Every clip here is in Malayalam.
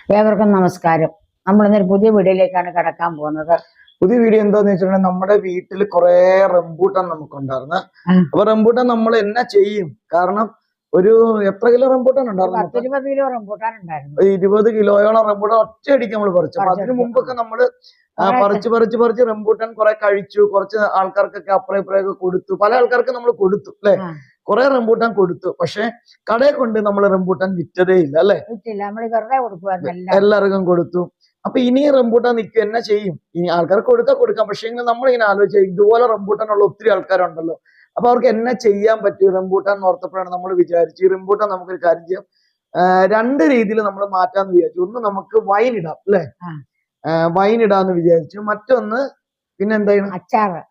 ഏവർക്കും നമസ്കാരം. നമ്മൾ ഇന്നൊരു പുതിയ വീഡിയോയിലേക്കാണ് കടക്കാൻ പോകുന്നത്. പുതിയ വീഡിയോ എന്താന്ന് വെച്ചിട്ടുണ്ടെങ്കിൽ നമ്മുടെ വീട്ടിൽ കുറെ റംബൂട്ടാൻ നമുക്കുണ്ടായിരുന്നു. അപ്പൊ റംബൂട്ടാൻ നമ്മൾ എന്നാ ചെയ്യും? കാരണം ഒരു എത്ര കിലോ റംബൂട്ടാൻ ഉണ്ടായിരുന്നു? 20 കിലോ റംബൂട്ടാൻ ഉണ്ടായിരുന്നു. 20 കിലോയോളം റംബൂട്ടാൻ ഒറ്റയടിക്ക് നമ്മൾ പറിച്ചു. അപ്പൊ അതിനു മുമ്പൊക്കെ നമ്മള് പറിച്ച് റംബൂട്ടാൻ കുറെ കഴിച്ചു. കുറച്ച് ആൾക്കാർക്കൊക്കെ അപ്പുറം ഇപ്പുറമൊക്കെ കൊടുത്തു. പല ആൾക്കാർക്ക് നമ്മൾ കൊടുത്തു അല്ലെ? കുറെ റംബൂട്ടാൻ കൊടുത്തു. പക്ഷെ കടയെ കൊണ്ട് നമ്മൾ റംബൂട്ടാൻ വിറ്റതേ ഇല്ല അല്ലെ? എല്ലാവർക്കും കൊടുത്തു. അപ്പൊ ഇനി റംബൂട്ടാൻ നിൽക്കും, എന്നാ ചെയ്യും? ഇനി ആൾക്കാർക്ക് കൊടുക്കാം. പക്ഷെ നമ്മളിങ്ങനെ ആലോചിച്ച ഇതുപോലെ റംബൂട്ടാനുള്ള ഒത്തിരി ആൾക്കാരുണ്ടല്ലോ. അപ്പൊ അവർക്ക് എന്നാ ചെയ്യാൻ പറ്റും റംബൂട്ടാൻ ഓർത്തപ്പോഴാണ് നമ്മൾ വിചാരിച്ചു ഈ റംബൂട്ടാൻ നമുക്കൊരു കാര്യം ചെയ്യാം. രണ്ട് രീതിയിൽ നമ്മൾ മാറ്റാന്ന് വിചാരിച്ചു. ഒന്ന് നമുക്ക് വൈൻ ഇടാം അല്ലെ? വൈൻ ഇടാന്ന് വിചാരിച്ചു. മറ്റൊന്ന് പിന്നെ എന്തായാലും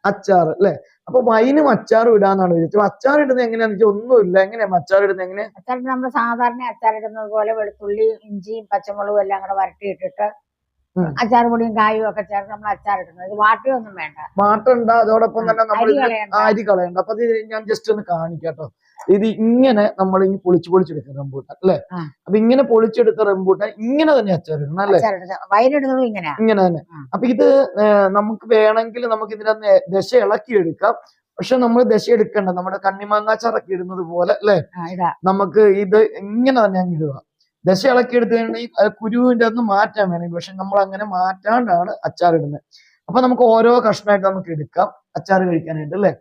അച്ചാറ് അല്ലെ? അപ്പൊ വൈനും അച്ചാറും ഇടാന്നാണ് വിചാരിച്ചത്. അച്ചാർ ഇടുന്നത് എങ്ങനെയാന്ന് വെച്ചാൽ ഒന്നുമില്ല. എങ്ങനെയാ അച്ചാർ ഇടുന്നത്? എങ്ങനെ അച്ചാർ നമ്മൾ സാധാരണ അച്ചാർ ഇടുന്നത് പോലെ വെളുത്തുള്ളി, ഇഞ്ചിയും പച്ചമുളകും എല്ലാം കൂടെ വരട്ടിയിട്ടിട്ട് അച്ചാർ പൊടിയും കായും ഒക്കെ ചേർത്ത് നമ്മൾ അച്ചാർ ഇടുന്നത്. ഇത് വാട്ടിയൊന്നും വേണ്ട. വാട്ടണ്ട. അതോടൊപ്പം തന്നെ നമ്മൾ അരി കളയണ്ട. അപ്പൊ അത് ഞാൻ ജസ്റ്റ് ഒന്ന് കാണിക്കാട്ടോ. ഇത് ഇങ്ങനെ നമ്മൾ ഇനി പൊളിച്ചെടുക്കുന്ന റംബൂട്ടാൻ അല്ലെ? അപ്പൊ ഇങ്ങനെ പൊളിച്ചെടുത്ത റംബൂട്ടാൻ ഇങ്ങനെ തന്നെ അച്ചാറിടണം അല്ലെ? വൈനിടുന്നതും ഇങ്ങനെ തന്നെ. അപ്പൊ ഇത് നമുക്ക് വേണമെങ്കിൽ നമുക്ക് ഇതിനകത്ത് ദശ ഇളക്കിയെടുക്കാം. പക്ഷെ നമ്മൾ ദശ എടുക്കണ്ട. നമ്മുടെ കണ്ണിമാങ്ങാച്ചാറൊക്കെ ഇടുന്നത് പോലെ അല്ലെ? നമുക്ക് ഇത് ഇങ്ങനെ തന്നെ അങ്ങ് ഇടുക. ദശ ഇളക്കി എടുത്തുകഴിഞ്ഞാൽ അത് കുരുവിന്റെ ഒന്ന് മാറ്റാൻ വേണമെങ്കിൽ, പക്ഷെ നമ്മൾ അങ്ങനെ മാറ്റാണ്ടാണ് അച്ചാർ ഇടുന്നത്. അപ്പൊ നമുക്ക് ഓരോ കഷ്ണമായിട്ട് നമുക്ക് എടുക്കാം അച്ചാർ കഴിക്കാനായിട്ട് അല്ലെ?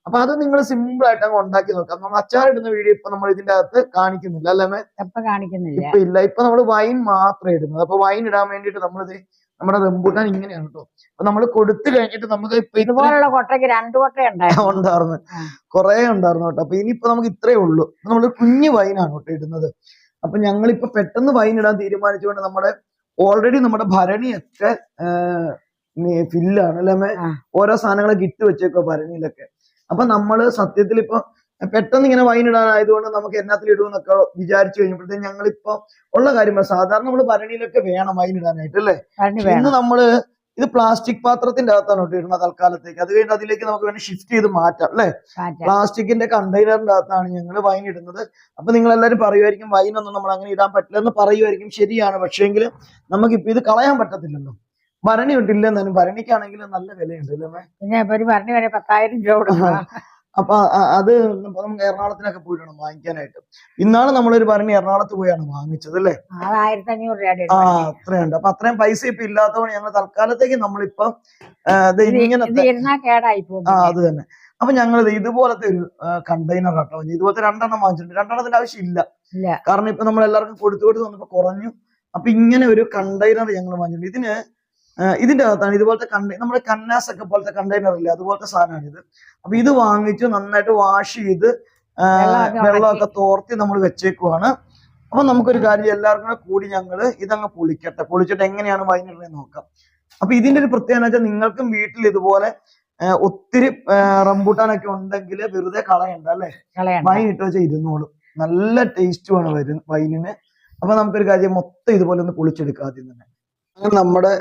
അപ്പൊ അത് നിങ്ങൾ സിമ്പിൾ ആയിട്ട് അങ്ങ് ഉണ്ടാക്കി നോക്കാം. നമ്മൾ അച്ചാർ ഇടുന്ന വീഡിയോ ഇപ്പൊ നമ്മൾ ഇതിന്റെ അകത്ത് കാണിക്കുന്നില്ല അല്ലേ? ഇപ്പൊ ഇല്ല. ഇപ്പൊ നമ്മൾ വൈൻ മാത്രമേ ഇടുന്നത്. അപ്പൊ വൈൻ ഇടാൻ വേണ്ടിട്ട് നമ്മളിത് നമ്മുടെ റംബൂട്ടാൻ ഇങ്ങനെയാണ് കേട്ടോ. അപ്പൊ നമ്മൾ കൊടുത്തു കഴിഞ്ഞിട്ട് നമുക്ക് ഇപ്പൊ ഇതുപോലുള്ള കൊട്ടയ്ക്ക് 2 കൊട്ട ഉണ്ടായിരുന്നു, കുറെ ഉണ്ടായിരുന്നു കേട്ടോ. അപ്പൊ ഇനിയിപ്പോ നമുക്ക് ഇത്രേ ഉള്ളൂ. നമ്മൾ കുഞ്ഞു വൈനാണ് കേട്ടോ ഇടുന്നത്. അപ്പൊ ഞങ്ങളിപ്പോ പെട്ടെന്ന് വൈൻ ഇടാൻ തീരുമാനിച്ചുകൊണ്ട് നമ്മുടെ ഓൾറെഡി നമ്മുടെ ഭരണിയൊക്കെ ഫില്ലാണ് അല്ലേ? ഓരോ സാധനങ്ങളൊക്കെ ഇട്ട് വെച്ചേക്കോ ഭരണിയിലൊക്കെ. അപ്പൊ നമ്മള് സത്യത്തിൽ ഇപ്പൊ പെട്ടെന്ന് ഇങ്ങനെ വൈൻ ഇടാനായതുകൊണ്ട് നമുക്ക് എന്നാത്തിൽ ഇടുമെന്നൊക്കെ വിചാരിച്ചു കഴിഞ്ഞപ്പോഴത്തേക്ക് ഞങ്ങളിപ്പോ ഉള്ള കാര്യം സാധാരണ നമ്മള് ഭരണിയിലൊക്കെ വേണം വൈൻ ഇടാനായിട്ട് അല്ലേ? ഇന്ന് നമ്മള് ഇത് പ്ലാസ്റ്റിക് പാത്രത്തിന്റെ അകത്താണ് ഇടുന്നത് തൽക്കാലത്തേക്ക്. അത് കഴിഞ്ഞ് അതിലേക്ക് നമുക്ക് വേണ്ടി ഷിഫ്റ്റ് ചെയ്ത് മാറ്റാം അല്ലെ? പ്ലാസ്റ്റിക്കിന്റെ കണ്ടെയ്നറിന്റെ അകത്താണ് ഞങ്ങൾ വൈൻ ഇടുന്നത്. അപ്പൊ നിങ്ങൾ എല്ലാവരും പറയുമായിരിക്കും വൈനൊന്നും നമ്മൾ അങ്ങനെ ഇടാൻ പറ്റില്ല എന്ന് പറയുമായിരിക്കും. ശരിയാണ്. പക്ഷേങ്കിൽ നമുക്കിപ്പോ ഇത് കളയാൻ പറ്റത്തില്ലല്ലോ. ഭരണി ഇട്ടില്ല എന്നാലും ഭരണിക്കാണെങ്കിൽ നല്ല വിലയുണ്ട് അല്ലേ? പിന്നെ ഒരു ഭരണി വരെ 10,000 രൂപ. അപ്പൊ അത് നമുക്ക് എറണാകുളത്തിനൊക്കെ പോയിട്ടാണ് വാങ്ങിക്കാനായിട്ട്. ഇന്നാണ് നമ്മളൊരു ഭരണി എറണാകുളത്ത് പോയാണ് വാങ്ങിച്ചത് അല്ലേ? 1500 രൂപ. അത്രയുണ്ട്. അപ്പൊ അത്രയും പൈസ ഇപ്പൊ ഇല്ലാത്തതുകൊണ്ട് ഞങ്ങൾ തൽക്കാലത്തേക്ക് നമ്മളിപ്പോ അത് തന്നെ. അപ്പൊ ഞങ്ങൾ ഇതുപോലത്തെ ഒരു കണ്ടെയ്നർ കേട്ടോ. ഇതുപോലത്തെ 2 വാങ്ങിച്ചിട്ടുണ്ട്. 2 ആവശ്യമില്ല. കാരണം ഇപ്പൊ നമ്മൾ എല്ലാവർക്കും കൊടുത്തു വന്നപ്പോ കുറഞ്ഞു. അപ്പൊ ഇങ്ങനെ ഒരു കണ്ടെയ്നർ ഞങ്ങൾ വാങ്ങിച്ചിട്ടുണ്ട്. ഇതിന്റെ അകത്താണ് ഇതുപോലത്തെ നമ്മുടെ കന്നാസ് ഒക്കെ പോലത്തെ കണ്ടെയ്നർ ഇല്ലേ? അതുപോലത്തെ സാധനമാണ് ഇത്. അപ്പൊ ഇത് വാങ്ങിച്ച് നന്നായിട്ട് വാഷ് ചെയ്ത് വെള്ളമൊക്കെ തോർത്തി നമ്മൾ വെച്ചേക്കുവാണ്. അപ്പൊ നമുക്കൊരു കാര്യം എല്ലാവർക്കും കൂടി ഞങ്ങൾ ഇതങ്ങ് പൊളിച്ചിട്ട് എങ്ങനെയാണ് വൈനിടുന്നത് നോക്കാം. അപ്പൊ ഇതിന്റെ ഒരു പ്രത്യേകത വെച്ചാൽ നിങ്ങൾക്കും വീട്ടിൽ ഇതുപോലെ ഒത്തിരി റംബൂട്ടാനൊക്കെ ഉണ്ടെങ്കിൽ വെറുതെ കളയണ്ട അല്ലെ? വൈൻ ഇട്ട് വെച്ചാൽ ഇരുന്നോളും. നല്ല ടേസ്റ്റുമാണ് വൈനിന്. അപ്പൊ നമുക്കൊരു കാര്യം മൊത്തം ഇതുപോലെ ഒന്ന് പൊളിച്ചെടുക്കാം ആദ്യം തന്നെ. അങ്ങനെ നമ്മുടെ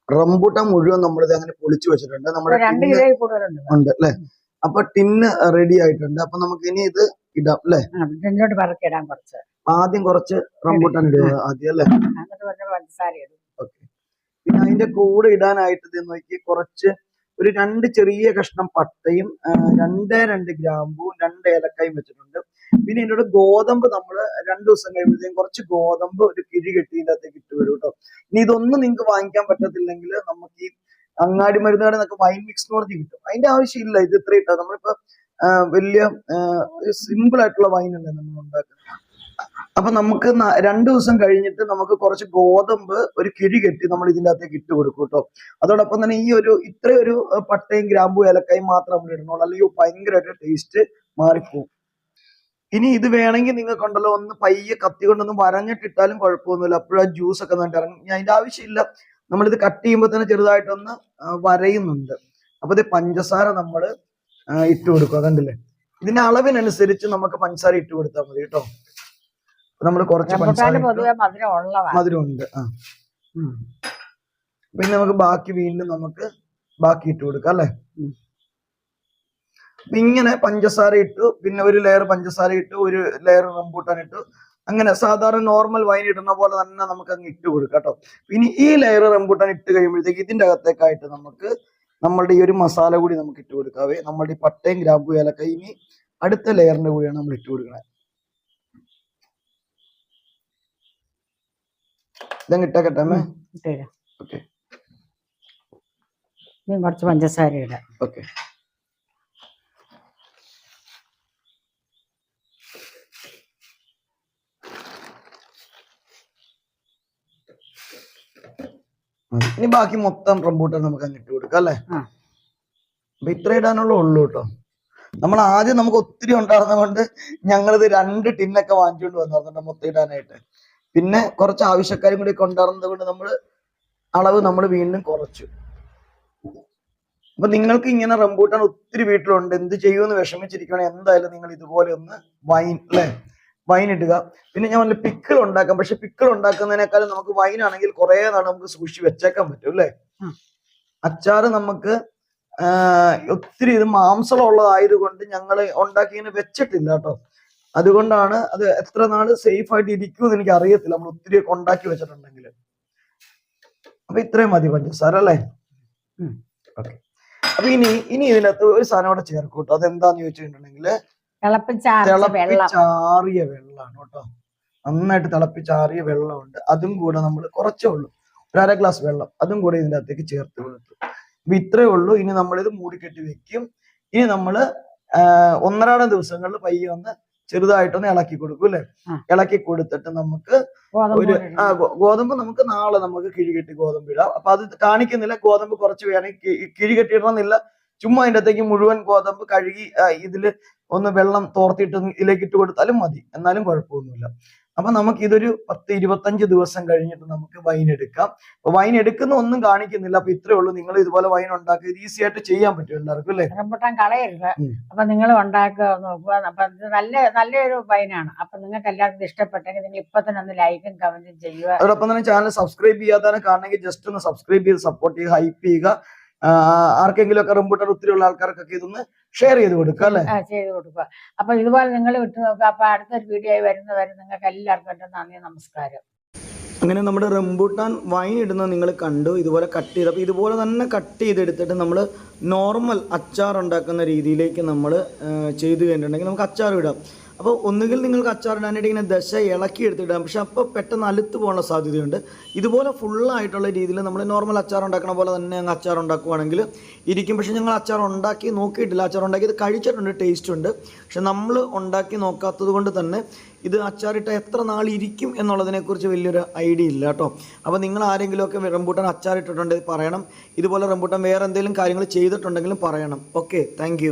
റംബൂട്ടാൻ മുഴുവൻ നമ്മളിത് അങ്ങനെ പൊളിച്ചു വെച്ചിട്ടുണ്ട്. നമ്മുടെ ഉണ്ട് അല്ലെ? അപ്പൊ ടിന്ന് റെഡി ആയിട്ടുണ്ട്. അപ്പൊ നമുക്ക് ഇനി ഇത് ഇടാം അല്ലെ? ആദ്യം കുറച്ച് റംബൂട്ടാൻ ഇടുക ആദ്യം അല്ലെ? ഓക്കെ. പിന്നെ അതിന്റെ കൂടെ ഇടാനായിട്ട് ഇത് നോക്കി കുറച്ച് ഒരു 2 ചെറിയ കഷ്ണം പട്ടയും 2 ഗ്രാമ്പും 2 ഏലക്കായും വെച്ചിട്ടുണ്ട്. പിന്നെ ഇതിനോട് ഗോതമ്പ് നമ്മൾ 2 ദിവസം കഴിയുമ്പോഴത്തേക്കും കുറച്ച് ഗോതമ്പ് ഒരു കിഴി കെട്ടിൻ്റെ അകത്തേക്ക് ഇട്ട് വിടും കേട്ടോ. ഇനി ഇതൊന്നും നിങ്ങൾക്ക് വാങ്ങിക്കാൻ പറ്റത്തില്ലെങ്കിൽ നമുക്ക് ഈ അങ്ങാടി മരുന്നുകളിൽ നിന്നൊക്കെ വൈൻ മിക്സ് എന്ന് പറഞ്ഞ് കിട്ടും. അതിന്റെ ആവശ്യമില്ല. ഇത് ഇത്ര ഇട്ടാ നമ്മളിപ്പോ വലിയ സിമ്പിൾ ആയിട്ടുള്ള വൈനല്ലേ നമ്മൾ ഉണ്ടാക്കുന്നത്. അപ്പൊ നമുക്ക് 2 ദിവസം കഴിഞ്ഞിട്ട് നമുക്ക് കുറച്ച് ഗോതമ്പ് ഒരു കിഴി കെട്ടി നമ്മൾ ഇതിന്റെ അകത്തേക്ക് ഇട്ട് കൊടുക്കും കേട്ടോ. അതോടൊപ്പം തന്നെ ഈ ഇത്രയൊരു പട്ടയും ഗ്രാമ്പും ഏലക്കായും മാത്രം നമ്മൾ ഇടണുള്ളൂ. അല്ലെങ്കിൽ ഭയങ്കരമായിട്ട് ടേസ്റ്റ് മാറിപ്പോകും. ഇനി ഇത് വേണമെങ്കിൽ നിങ്ങൾക്കുണ്ടല്ലോ ഒന്ന് പയ്യെ കത്തി കൊണ്ടൊന്നും വരഞ്ഞിട്ടിട്ടാലും കുഴപ്പമൊന്നുമില്ല. അപ്പോഴും ആ ജ്യൂസ് ഒക്കെ നന്നായിട്ട് ഇറങ്ങും. ഇനി അതിന്റെ ആവശ്യമില്ല. നമ്മളിത് കട്ട് ചെയ്യുമ്പോൾ തന്നെ ചെറുതായിട്ടൊന്ന് വരയുന്നുണ്ട്. അപ്പൊ ഇത് പഞ്ചസാര നമ്മൾ ഇട്ട് കൊടുക്കുക. കണ്ടില്ലേ? ഇതിന്റെ അളവിനനുസരിച്ച് നമുക്ക് പഞ്ചസാര ഇട്ട് കൊടുത്താൽ മതി കേട്ടോ. നമ്മൾ കുറച്ച് പഞ്ചസാര മധുരമുണ്ട്. പിന്നെ നമുക്ക് ബാക്കി വീണ്ടും നമുക്ക് ബാക്കി ഇട്ട് കൊടുക്കാം അല്ലെ? ഇങ്ങനെ പഞ്ചസാര ഇട്ടു, പിന്നെ ഒരു ലെയർ പഞ്ചസാര ഇട്ടു, ഒരു ലെയർ റംബൂട്ടാൻ ഇട്ടു, അങ്ങനെ സാധാരണ നോർമൽ വൈൻ ഇടുന്ന പോലെ തന്നെ നമുക്ക് അങ്ങ് ഇട്ട് കൊടുക്കാം കേട്ടോ. ഇനി ഈ ലെയർ റംബൂട്ടാൻ ഇട്ട് കഴിയുമ്പോഴത്തേക്ക് ഇതിന്റെ അകത്തേക്കായിട്ട് നമുക്ക് നമ്മളുടെ ഈ ഒരു മസാല കൂടി നമുക്ക് ഇട്ട് കൊടുക്കാവേ. നമ്മളുടെ ഈ പട്ടയും ഗ്രാമ്പു ഏലക്കായ ഇനി അടുത്ത ലെയറിന്റെ കൂടിയാണ് നമ്മൾ ഇട്ട് കൊടുക്കുന്നത്. ഇതങ്ങ് ഇട്ടേക്കട്ടെ അമ്മേ. ഓക്കെ, കുറച്ച് പഞ്ചസാര ഇടാം. ഓക്കെ. ഇനി ബാക്കി മൊത്തം റംബൂട്ടാൻ നമുക്ക് അങ്ങ് ഇട്ട് കൊടുക്കാം അല്ലേ. അപ്പൊ ഇത്ര ഇടാനുള്ള ഉള്ളൂ കേട്ടോ. നമ്മൾ ആദ്യം നമുക്ക് ഒത്തിരി ഉണ്ടായിരുന്നത് കൊണ്ട് ഞങ്ങളിത് 2 ടിന്നൊക്കെ വാങ്ങിച്ചുകൊണ്ട് വന്നിരുന്നുണ്ട് മൊത്തം ഇടാനായിട്ട്. പിന്നെ കുറച്ച് ആവശ്യക്കാരും കൂടി ഒക്കെ ഉണ്ടായിരുന്നത് കൊണ്ട് അളവ് നമ്മൾ വീണ്ടും കുറച്ചു. അപ്പൊ നിങ്ങൾക്ക് ഇങ്ങനെ റംബൂട്ടാൻ ഒത്തിരി വീട്ടിലുണ്ട്, എന്ത് ചെയ്യുമെന്ന് വിഷമിച്ചിരിക്കുകയാണെങ്കിൽ എന്തായാലും നിങ്ങൾ ഇതുപോലെ ഒന്ന് വൈൻ ഇടുക. പിന്നെ ഞാൻ പറഞ്ഞ പിക്കിൾ ഉണ്ടാക്കാം. പക്ഷെ പിക്കിൾ ഉണ്ടാക്കുന്നതിനേക്കാളും നമുക്ക് വൈൻ ആണെങ്കിൽ കുറെ നാൾ നമുക്ക് സൂക്ഷിച്ച് വെച്ചേക്കാൻ പറ്റും അല്ലേ. അച്ചാറ് നമുക്ക് ഒത്തിരി ഇത് മാംസമുള്ളതായതുകൊണ്ട് ഞങ്ങൾ ഉണ്ടാക്കി ഇങ്ങനെ വെച്ചിട്ടില്ല കേട്ടോ. അതുകൊണ്ടാണ് അത് എത്ര നാള് സേഫ് ആയിട്ട് ഇരിക്കുമെന്ന് എനിക്ക് അറിയത്തില്ല, നമ്മൾ ഒത്തിരി ഒക്കെ ഉണ്ടാക്കി വെച്ചിട്ടുണ്ടെങ്കിൽ. അപ്പൊ ഇത്രയും മതി പഞ്ചസാര അല്ലേ. ഓക്കെ. അപ്പൊ ഇനി ഇതിനകത്ത് ഒരു സാധനം കൂടെ ചേർക്കും കേട്ടോ. അതെന്താന്ന് ചോദിച്ചിട്ടുണ്ടെങ്കിൽ തിളപ്പിച്ചാറിയ വെള്ളമാണ് കേട്ടോ. നന്നായിട്ട് തിളപ്പിച്ചാറിയ വെള്ളമുണ്ട്. അതും കൂടെ നമ്മൾ കുറച്ചേ ഉള്ളൂ, 1/2 ഗ്ലാസ് വെള്ളം അതും കൂടെ ഇതിന്റെ അകത്തേക്ക് ചേർത്ത് കൊടുത്തു. അപ്പൊ ഇത്രേ ഉള്ളൂ. ഇനി നമ്മളിത് മൂടിക്കെട്ടി വെക്കും. ഇനി നമ്മള് 1-2 ദിവസങ്ങളിൽ പയ്യെ ഒന്ന് ചെറുതായിട്ടൊന്ന് ഇളക്കി കൊടുക്കും അല്ലെ. ഇളക്കി കൊടുത്തിട്ട് നമുക്ക് ഗോതമ്പ് നമുക്ക് നാളെ നമുക്ക് കിഴികെട്ടി ഗോതമ്പ് ഇടാം. അപ്പൊ അത് കാണിക്കുന്നില്ല. ഗോതമ്പ് കുറച്ച് വേണമെങ്കിൽ കിഴികെട്ടിടണമെന്നില്ല. ചുമ്മാ അതിന്റെ അകത്തേക്ക് മുഴുവൻ ഗോതമ്പ് കഴുകി ഇതില് ഒന്ന് വെള്ളം തോർത്തിട്ട് ഇതിലേക്ക് ഇട്ട് കൊടുത്താലും മതി, എന്നാലും കുഴപ്പമൊന്നുമില്ല. അപ്പൊ നമുക്ക് ഇതൊരു 10-25 ദിവസം കഴിഞ്ഞിട്ട് നമുക്ക് വൈൻ എടുക്കാം. അപ്പൊ വൈൻ എടുക്കുന്ന ഒന്നും കാണിക്കുന്നില്ല. അപ്പൊ ഇത്രേ ഉള്ളൂ. നിങ്ങൾ ഇതുപോലെ വൈൻ ഉണ്ടാക്കി ഈസി ആയിട്ട് ചെയ്യാൻ പറ്റും എല്ലാവർക്കും അല്ലേ. റംബൂട്ടാൻ കളയരുത്. അപ്പൊ നിങ്ങൾ ഉണ്ടാക്കുക നോക്കുക. അപ്പൊ നല്ലൊരു വൈനാണ്. അപ്പൊ നിങ്ങൾക്ക് എല്ലാവർക്കും ഇഷ്ടപ്പെട്ടെങ്കിൽ നിങ്ങൾ ഇപ്പൊ തന്നെ ഒന്ന് ലൈക്കും കമന്റും ചെയ്യുക. അതോടൊപ്പം തന്നെ ചാനൽ സബ്സ്ക്രൈബ് ചെയ്യാതെ കാണണമെങ്കിൽ ജസ്റ്റ് ഒന്ന് സബ്സ്ക്രൈബ് ചെയ്ത് സപ്പോർട്ട് ചെയ്യുക, ഹൈപ്പ് ചെയ്യുക. ആർക്കെങ്കിലും ഒക്കെ റംബൂട്ടാൻ ഒത്തിരി ഉള്ള ആൾക്കാർക്കൊക്കെ ഇതൊന്ന് ഷെയർ ചെയ്ത് കൊടുക്കുക അല്ലെ. ചെയ്ത് കൊടുക്കുക. അപ്പൊ ഇതുപോലെ നിങ്ങൾ വിട്ടു നോക്കുക. അപ്പൊ അടുത്തൊരു വീഡിയോ ആയി വരുന്നവരെ നിങ്ങൾക്ക് എല്ലാവർക്കും നന്ദി, നമസ്കാരം. അങ്ങനെ നമ്മുടെ റംബൂട്ടാൻ വൈൻ ഇടുന്നത് നിങ്ങൾ കണ്ടു. ഇതുപോലെ കട്ട് ചെയ്ത്, അപ്പോൾ ഇതുപോലെ തന്നെ കട്ട് ചെയ്തെടുത്തിട്ട് നമ്മൾ നോർമൽ അച്ചാർ ഉണ്ടാക്കുന്ന രീതിയിലേക്ക് നമ്മൾ ചെയ്ത് കഴിഞ്ഞിട്ടുണ്ടെങ്കിൽ നമുക്ക് അച്ചാർ ഇടാം. അപ്പോൾ ഒന്നുകിൽ നിങ്ങൾക്ക് അച്ചാറിടാനായിട്ട് ഇങ്ങനെ ദശ ഇളക്കി എടുത്തിടാം. പക്ഷെ അപ്പോൾ പെട്ടെന്ന് അലുത്ത് പോകാനുള്ള സാധ്യതയുണ്ട്. ഇതുപോലെ ഫുള്ളായിട്ടുള്ള രീതിയിൽ നമ്മൾ നോർമൽ അച്ചാർ ഉണ്ടാക്കണ പോലെ തന്നെ ഞങ്ങൾ അച്ചാർ ഉണ്ടാക്കുവാണെങ്കിൽ ഇരിക്കും. പക്ഷെ ഞങ്ങൾ അച്ചാർ ഉണ്ടാക്കി നോക്കിയിട്ടില്ല. അച്ചാർ ഉണ്ടാക്കിയത് കഴിച്ചിട്ടുണ്ട്, ടേസ്റ്റ് ഉണ്ട്. പക്ഷെ നമ്മൾ ഉണ്ടാക്കി നോക്കാത്തത് കൊണ്ട് തന്നെ ഇത് അച്ചാറിട്ട എത്ര നാൾ ഇരിക്കും എന്നുള്ളതിനെക്കുറിച്ച് വലിയൊരു ഐഡിയ ഇല്ല കേട്ടോ. അപ്പോൾ നിങ്ങൾ ആരെങ്കിലുമൊക്കെ റംബൂട്ടാൻ അച്ചാറിട്ടിട്ടുണ്ടെങ്കിൽ പറയണം. ഇതുപോലെ റംബൂട്ടാൻ വേറെ എന്തെങ്കിലും കാര്യങ്ങൾ ചെയ്തിട്ടുണ്ടെങ്കിലും പറയണം. Okay, thank